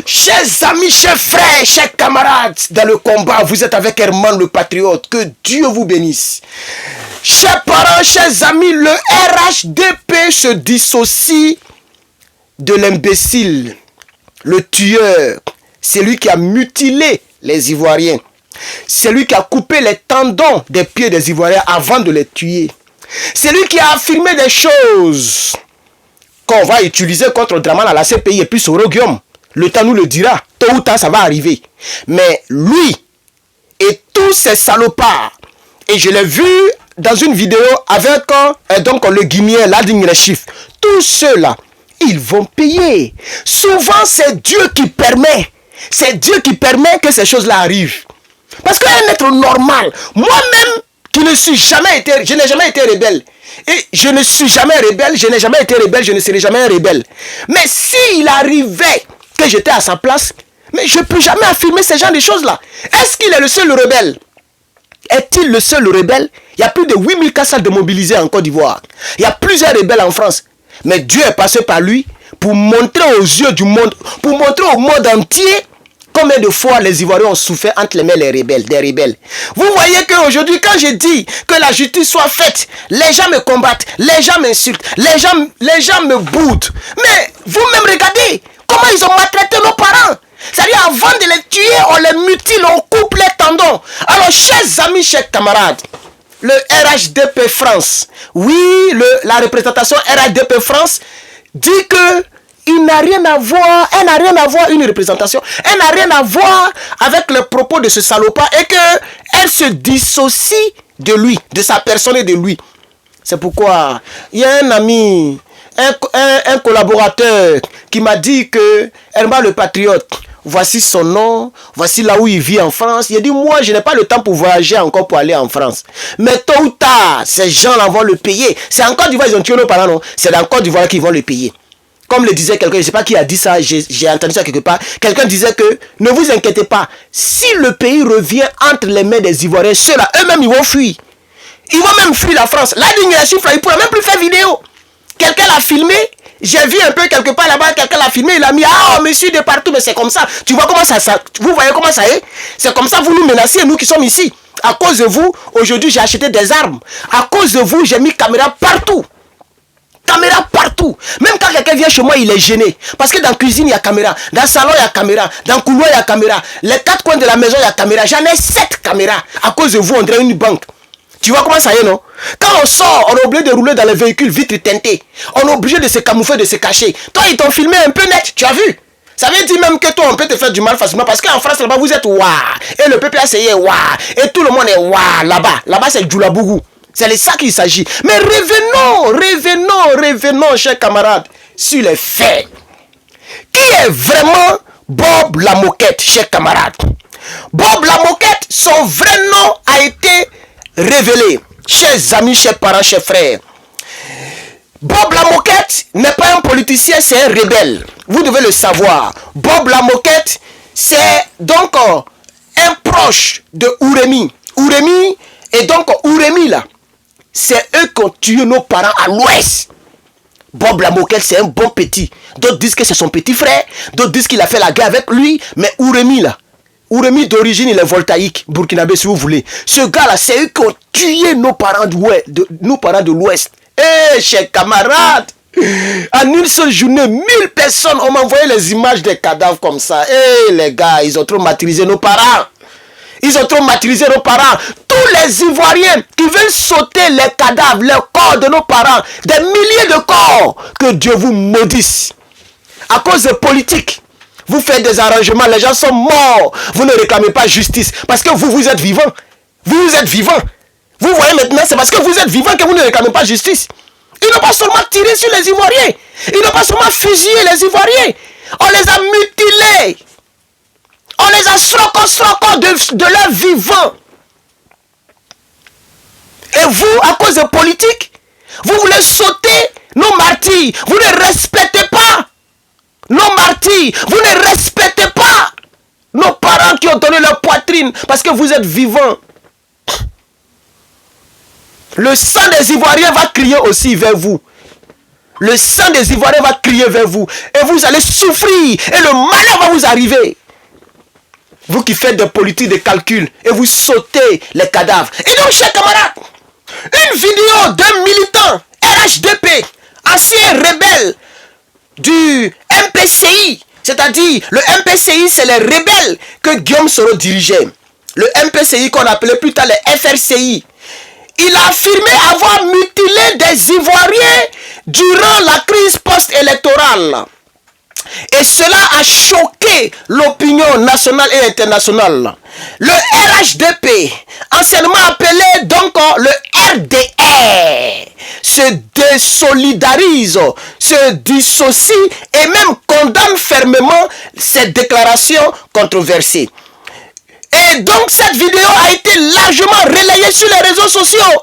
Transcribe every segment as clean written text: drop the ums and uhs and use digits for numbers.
Chers amis, chers frères, chers camarades, dans le combat, vous êtes avec Herman le Patriote. Que Dieu vous bénisse. Chers parents, chers amis, le RHDP se dissocie de l'imbécile, le tueur. C'est lui qui a mutilé les Ivoiriens. C'est lui qui a coupé les tendons des pieds des Ivoiriens avant de les tuer. C'est lui qui a affirmé des choses qu'on va utiliser contre Draman à la CPI et puis Sorogium. Le temps nous le dira. Tôt ou tard, ça va arriver. Mais lui et tous ces salopards, et je l'ai vu dans une vidéo avec donc le Guinéen, Lading Rechif, tous ceux-là, ils vont payer. Souvent, c'est Dieu qui permet. C'est Dieu qui permet que ces choses-là arrivent. Parce qu'un être normal, moi-même, qui ne suis jamais été, je n'ai jamais été rebelle. Et je ne suis jamais rebelle, je n'ai jamais été rebelle, je ne serai jamais un rebelle. Mais s'il arrivait que j'étais à sa place, mais je ne peux jamais affirmer ce genre de choses-là. Est-ce qu'il est le seul rebelle? Est-il le seul rebelle? Il y a plus de 8400 démobilisés en Côte d'Ivoire. Il y a plusieurs rebelles en France. Mais Dieu est passé par lui pour montrer aux yeux du monde, pour montrer au monde entier combien de fois les Ivoiriens ont souffert entre les mains des rebelles. Vous voyez qu'aujourd'hui, quand je dis que la justice soit faite, les gens me combattent, les gens m'insultent, les gens me boudent. Mais vous-même regardez comment ils ont maltraité nos parents. C'est-à-dire avant de les tuer, on les mutile, on coupe les tendons. Alors, chers amis, chers camarades, le RHDP France, oui, la représentation RHDP France dit que il n'a rien à voir, elle n'a rien à voir, une représentation, elle n'a rien à voir avec les propos de ce salopard et qu'elle se dissocie de lui, de sa personne et de lui. C'est pourquoi il y a un ami, un collaborateur qui m'a dit que Herman le Patriote, voici son nom, voici là où il vit en France. Il a dit, moi, je n'ai pas le temps pour voyager encore pour aller en France. Mais tôt ou tard, ces gens-là vont le payer. C'est en Côte d'Ivoire, ils ont tué nos parents, non? C'est dans Côte d'Ivoire qu'ils vont le payer. Comme le disait quelqu'un, je ne sais pas qui a dit ça, j'ai entendu ça quelque part. Quelqu'un disait que, ne vous inquiétez pas, si le pays revient entre les mains des Ivoiriens, ceux-là, eux-mêmes, ils vont fuir. Ils vont même fuir la France. Là, il ne pourra même plus faire vidéo. Quelqu'un l'a filmé. J'ai vu un peu quelque part là-bas, quelqu'un l'a filmé, il a mis, ah, monsieur de partout, mais c'est comme ça. Tu vois comment ça, vous voyez comment ça est? C'est comme ça, vous nous menacez, nous qui sommes ici. À cause de vous, aujourd'hui, j'ai acheté des armes. À cause de vous, j'ai mis caméra partout. Caméra partout. Même quand quelqu'un vient chez moi, il est gêné. Parce que dans la cuisine, il y a caméra. Dans le salon, il y a caméra. Dans le couloir, il y a caméra. Les 4 coins de la maison, il y a caméra. J'en ai 7 caméras. À cause de vous, on dirait une banque. Tu vois comment ça y est, non? Quand on sort, on est obligé de rouler dans les véhicules vitres teintées. On est obligé de se camoufler, de se cacher. Toi, ils t'ont filmé un peu net, tu as vu? Ça veut dire même que toi, on peut te faire du mal facilement. Parce qu'en France, là-bas, vous êtes waouh. Et le PPAC est waouh. Et tout le monde est waouh là-bas. Là-bas, c'est Djoulabougou. C'est de ça qu'il s'agit. Mais revenons, chers camarades, sur les faits. Qui est vraiment Bob Lamoquette, chers camarades? Bob Lamoquette, son vrai nom a été révélé. Chers amis, chers parents, chers frères. Bob Lamoquette n'est pas un politicien, c'est un rebelle. Vous devez le savoir. Bob Lamoquette, c'est donc un proche de Ouremi. Ouremi, et donc Ouremi là, c'est eux qui ont tué nos parents à l'ouest. Bob Lamoquette, c'est un bon petit. D'autres disent que c'est son petit frère. D'autres disent qu'il a fait la guerre avec lui. Mais Ouremi là, Ouremi d'origine, il est voltaïque, burkinabé si vous voulez. Ce gars-là, c'est eux qui ont tué nos parents de l'Ouest. Eh, chers camarades, en une seule journée, 1000 personnes ont envoyé les images des cadavres comme ça. Eh, les gars, ils ont trop martyrisé nos parents. Ils ont trop martyrisé nos parents. Tous les Ivoiriens qui veulent sauter les cadavres, les corps de nos parents, des milliers de corps, que Dieu vous maudisse. À cause de politique. Vous faites des arrangements, les gens sont morts. Vous ne réclamez pas justice. Parce que vous êtes vivants. Vous êtes vivants. Vous voyez maintenant, c'est parce que vous êtes vivants que vous ne réclamez pas justice. Ils n'ont pas seulement tiré sur les Ivoiriens. Ils n'ont pas seulement fusillé les Ivoiriens. On les a mutilés. On les a srocos de leur vivant. Et vous, à cause de politique, vous voulez sauter nos martyrs. Vous ne respectez pas nos martyrs. Vous ne respectez pas nos parents qui ont donné leur poitrine parce que vous êtes vivants. Le sang des Ivoiriens va crier aussi vers vous. Le sang des Ivoiriens va crier vers vous. Et vous allez souffrir. Et le malheur va vous arriver. Vous qui faites des politiques de calcul. Et vous sautez les cadavres. Et donc, chers camarades, une vidéo d'un militant RHDP, ancien rebelle du MPCI. C'est-à-dire, le MPCI, c'est les rebelles que Guillaume Soro dirigeait. Le MPCI qu'on appelait plus tard les FRCI. Il a affirmé avoir mutilé des Ivoiriens durant la crise post-électorale. Et cela a choqué l'opinion nationale et internationale. Le RHDP, anciennement appelé donc le RDR, se désolidarise, se dissocie et même condamne fermement cette déclaration controversée. Et donc cette vidéo a été largement relayée sur les réseaux sociaux.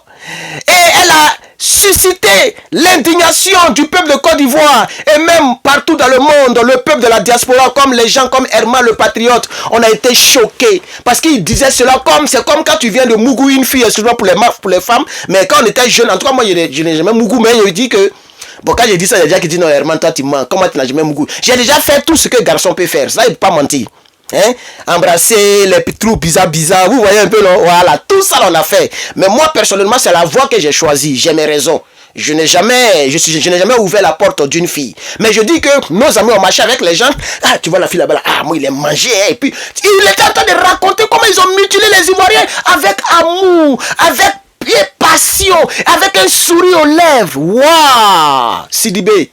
Et elle a suscité l'indignation du peuple de Côte d'Ivoire et même partout dans le monde, le peuple de la diaspora, comme les gens comme Herman le patriote, on a été choqués parce qu'il disait cela comme c'est comme quand tu viens de Mougou une fille, excuse-moi pour les femmes, mais quand on était jeune, en tout cas moi je n'ai jamais Mougou, mais je dis que bon, quand j'ai dit ça, il y a des gens qui disent non Herman, toi tu mens, comment tu n'as jamais Mougou? J'ai déjà fait tout ce que garçon peut faire, ça il ne peut pas mentir. Hein? Embrasser les trous bizarres, vous voyez un peu, non? Voilà, tout ça on a fait. Mais moi personnellement, c'est la voie que j'ai choisie. J'ai mes raisons. Je n'ai jamais ouvert la porte d'une fille. Mais je dis que nos amis ont marché avec les gens. Ah, tu vois la fille là-bas, là. Ah, moi il est mangé. Et puis, il était en train de raconter comment ils ont mutilé les Ivoiriens avec amour, avec passion, avec un sourire aux lèvres. Waouh! Sidibé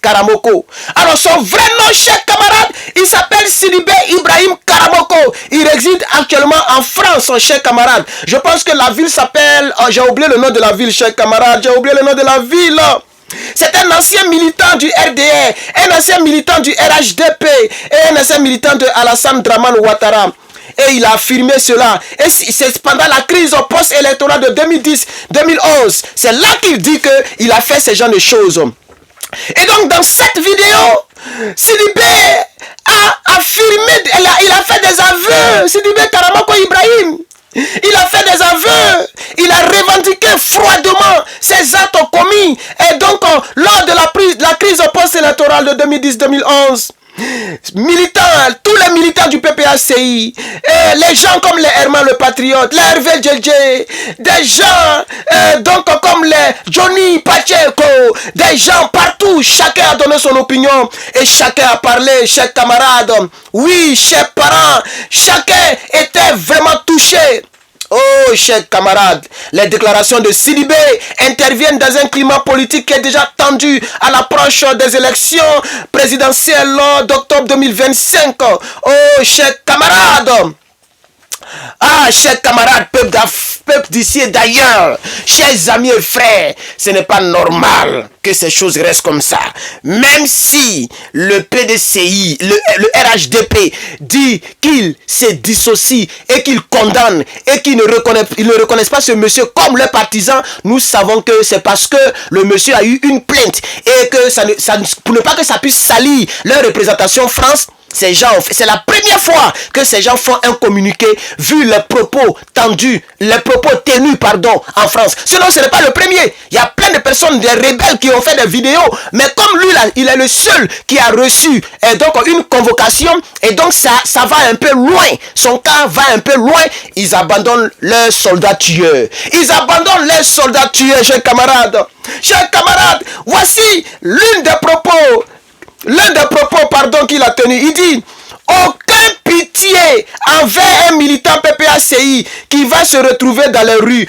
Karamoko. Alors son vrai nom, chers camarades, il s'appelle Sidibé Ibrahim Karamoko. Il réside actuellement en France, chers camarades. Je pense que la ville s'appelle... Oh, j'ai oublié le nom de la ville, chers camarades. J'ai oublié le nom de la ville. C'est un ancien militant du RDR, un ancien militant du RHDP et un ancien militant de Alassane Dramane Ouattara. Et il a affirmé cela. Et c'est pendant la crise post-électorale de 2010-2011. C'est là qu'il dit qu'il a fait ce genre de choses. Et donc dans cette vidéo, Sidibé a affirmé, il a fait des aveux, Sidibé Karamoko Ibrahim, il a fait des aveux, il a revendiqué froidement ses actes commis. Et donc lors de la crise post-électorale de 2010-2011, militants, tous les militants du PPACI, les gens comme les Herman le Patriote, les Hervé Djedje, des gens donc comme les Johnny Pacheco, des gens partout, chacun a donné son opinion et chacun a parlé, chers camarades, oui, chers parents, chacun était vraiment touché. Oh, chers camarades, les déclarations de Sidibé interviennent dans un climat politique qui est déjà tendu à l'approche des élections présidentielles d'octobre 2025. Oh, chers camarades, ah, chers camarades, peuple d'ici et d'ailleurs, chers amis et frères, ce n'est pas normal que ces choses restent comme ça. Même si le PDCI, le RHDP dit qu'il se dissocie et qu'il condamne et qu'il ne reconnaissent pas ce monsieur comme leur partisan, nous savons que c'est parce que le monsieur a eu une plainte et que pour ne pas que ça puisse salir leur représentation France. Ces gens, c'est la première fois que ces gens font un communiqué vu les propos tendus, les propos tenus, en France. Sinon, ce n'est pas le premier. Il y a plein de personnes, des rebelles qui ont fait des vidéos. Mais comme lui, là, il est le seul qui a reçu donc une convocation. Et donc, ça va un peu loin. Son cas va un peu loin. Ils abandonnent leurs soldats tueurs. Ils abandonnent leurs soldats tueurs, chers camarades. Chers camarades, voici l'un des propos qu'il a tenu. Il dit: aucun pitié envers un militant PPACI qui va se retrouver dans les rues.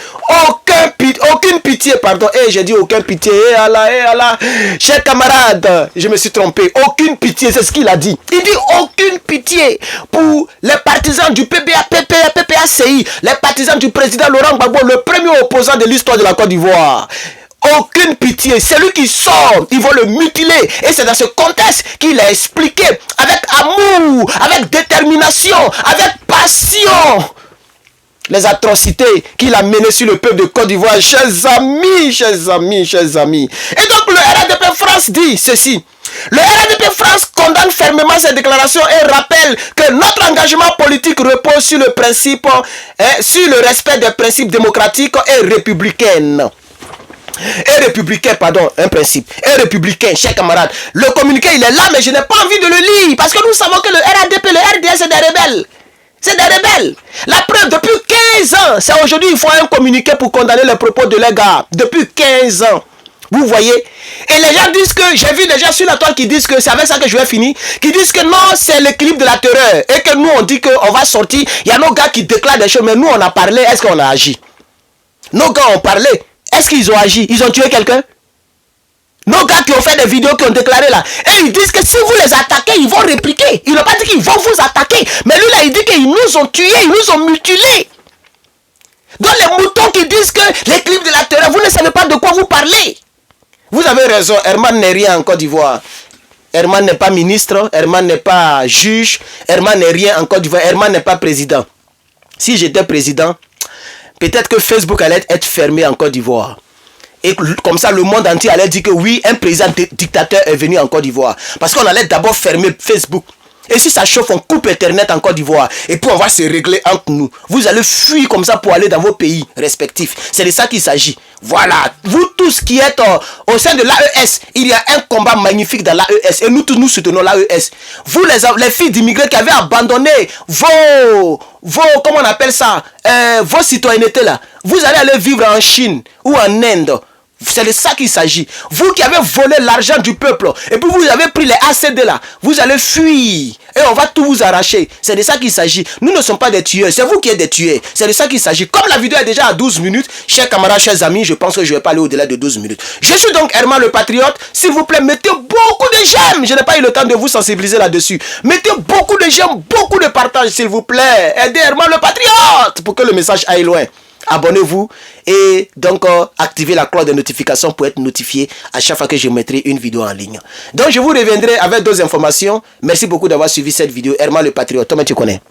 Aucune pitié, Et j'ai dit aucun pitié. Allah. Chers camarades, je me suis trompé. Aucune pitié, c'est ce qu'il a dit. Il dit aucune pitié pour les partisans du PPACI, les partisans du président Laurent Gbagbo, le premier opposant de l'histoire de la Côte d'Ivoire. Aucune pitié, celui qui sort, ils vont le mutiler. Et c'est dans ce contexte qu'il a expliqué avec amour, avec détermination, avec passion, les atrocités qu'il a menées sur le peuple de Côte d'Ivoire. Chers amis. Et donc le RDP France dit ceci: le RDP France condamne fermement ces déclarations et rappelle que notre engagement politique repose sur le principe, sur le respect des principes démocratiques et républicains. Un républicain, pardon, un principe. Un républicain, chers camarades. Le communiqué, il est là, mais je n'ai pas envie de le lire. Parce que nous savons que le RADP, le RDS, c'est des rebelles. C'est des rebelles. La preuve, depuis 15 ans, c'est aujourd'hui, il faut un communiqué pour condamner les propos de les gars. Depuis 15 ans. Vous voyez? Et les gens disent que, j'ai vu des gens sur la toile qui disent que, c'est avec ça que je vais finir, qui disent que non, c'est l'équilibre de la terreur. Et que nous, on dit qu'on va sortir. Il y a nos gars qui déclarent des choses, mais nous, on a parlé. Est-ce qu'on a agi? Nos gars ont parlé. Est-ce qu'ils ont agi? Ils ont tué quelqu'un? Nos gars qui ont fait des vidéos, qui ont déclaré là, et ils disent que si vous les attaquez, ils vont répliquer. Ils n'ont pas dit qu'ils vont vous attaquer. Mais lui là, il dit qu'ils nous ont tués, ils nous ont mutilés. Donc les moutons qui disent que l'équilibre de la terreur, vous ne savez pas de quoi vous parlez. Vous avez raison, Herman n'est rien en Côte d'Ivoire. Herman n'est pas ministre, Herman n'est pas juge, Herman n'est rien en Côte d'Ivoire, Herman n'est pas président. Si j'étais président, peut-être que Facebook allait être fermé en Côte d'Ivoire. Et comme ça, le monde entier allait dire que oui, un président dictateur est venu en Côte d'Ivoire. Parce qu'on allait d'abord fermer Facebook. Et si ça chauffe, on coupe Internet en Côte d'Ivoire. Et puis on va se régler entre nous. Vous allez fuir comme ça pour aller dans vos pays respectifs. C'est de ça qu'il s'agit. Voilà. Vous tous qui êtes au sein de l'AES, il y a un combat magnifique dans l'AES. Et nous tous, nous soutenons l'AES. Vous, les filles d'immigrés qui avaient abandonné comment on appelle ça, vos citoyennetés là. Vous allez aller vivre en Chine ou en Inde. C'est de ça qu'il s'agit. Vous qui avez volé l'argent du peuple, et puis vous avez pris les ACD là, vous allez fuir, et on va tout vous arracher. C'est de ça qu'il s'agit. Nous ne sommes pas des tueurs, c'est vous qui êtes des tueurs. C'est de ça qu'il s'agit. Comme la vidéo est déjà à 12 minutes, chers camarades, chers amis, je pense que je ne vais pas aller au-delà de 12 minutes. Je suis donc Herman le Patriote. S'il vous plaît, mettez beaucoup de j'aime. Je n'ai pas eu le temps de vous sensibiliser là-dessus. Mettez beaucoup de j'aime, beaucoup de partage, s'il vous plaît. Aidez Herman le Patriote pour que le message aille loin. Abonnez-vous et donc activez la cloche de notification pour être notifié à chaque fois que je mettrai une vidéo en ligne. Donc je vous reviendrai avec d'autres informations. Merci beaucoup d'avoir suivi cette vidéo. Herman le Patriote, toi tu connais.